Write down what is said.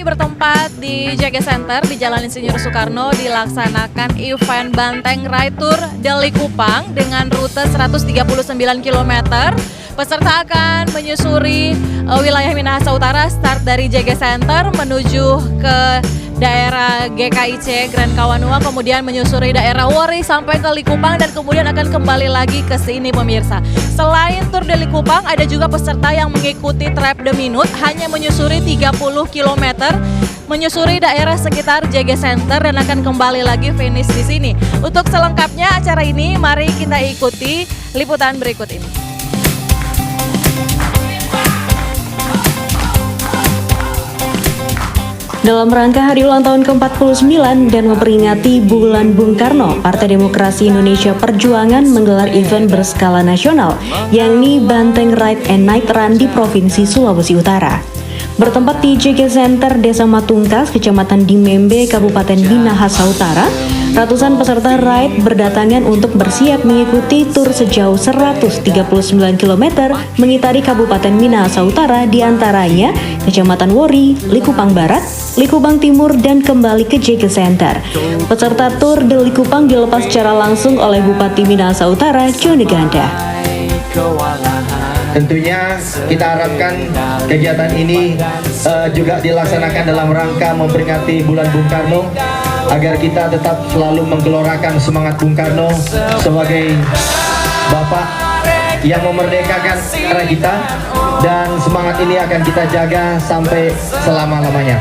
Bertempat di JG Center di Jalan Insinyur Soekarno dilaksanakan event Banteng Ride Tour Deli Kupang dengan rute 139 km. Peserta akan menyusuri wilayah Minahasa Utara, start dari JG Center menuju ke daerah GKIC Grand Kawanua, kemudian menyusuri daerah Wori sampai ke Likupang dan kemudian akan kembali lagi ke sini pemirsa. Selain Tour Deli Kupang, ada juga peserta yang mengikuti Trap the Minute hanya menyusuri 30 km, menyusuri daerah sekitar JG Center dan akan kembali lagi finish di sini. Untuk selengkapnya acara ini, mari kita ikuti liputan berikut ini. Dalam rangka hari ulang tahun ke-49 dan memperingati Bulan Bung Karno, Partai Demokrasi Indonesia Perjuangan menggelar event berskala nasional, yakni Banteng Ride and Night Run di Provinsi Sulawesi Utara. Bertempat di JG Center Desa Matungkas, Kecamatan Dimembe, Kabupaten Minahasa Utara, ratusan peserta ride berdatangan untuk bersiap mengikuti tur sejauh 139 km mengitari Kabupaten Minahasa Utara, diantaranya Kecamatan Wori, Likupang Barat, Likupang Timur, dan kembali ke JG Center. Peserta tur di Likupang dilepas secara langsung oleh Bupati Minahasa Utara, Joni Ganda. Tentunya kita harapkan kegiatan ini juga dilaksanakan dalam rangka memperingati Bulan Bung Karno, agar kita tetap selalu menggelorakan semangat Bung Karno sebagai Bapak yang memerdekakan negara kita, dan semangat ini akan kita jaga sampai selama-lamanya.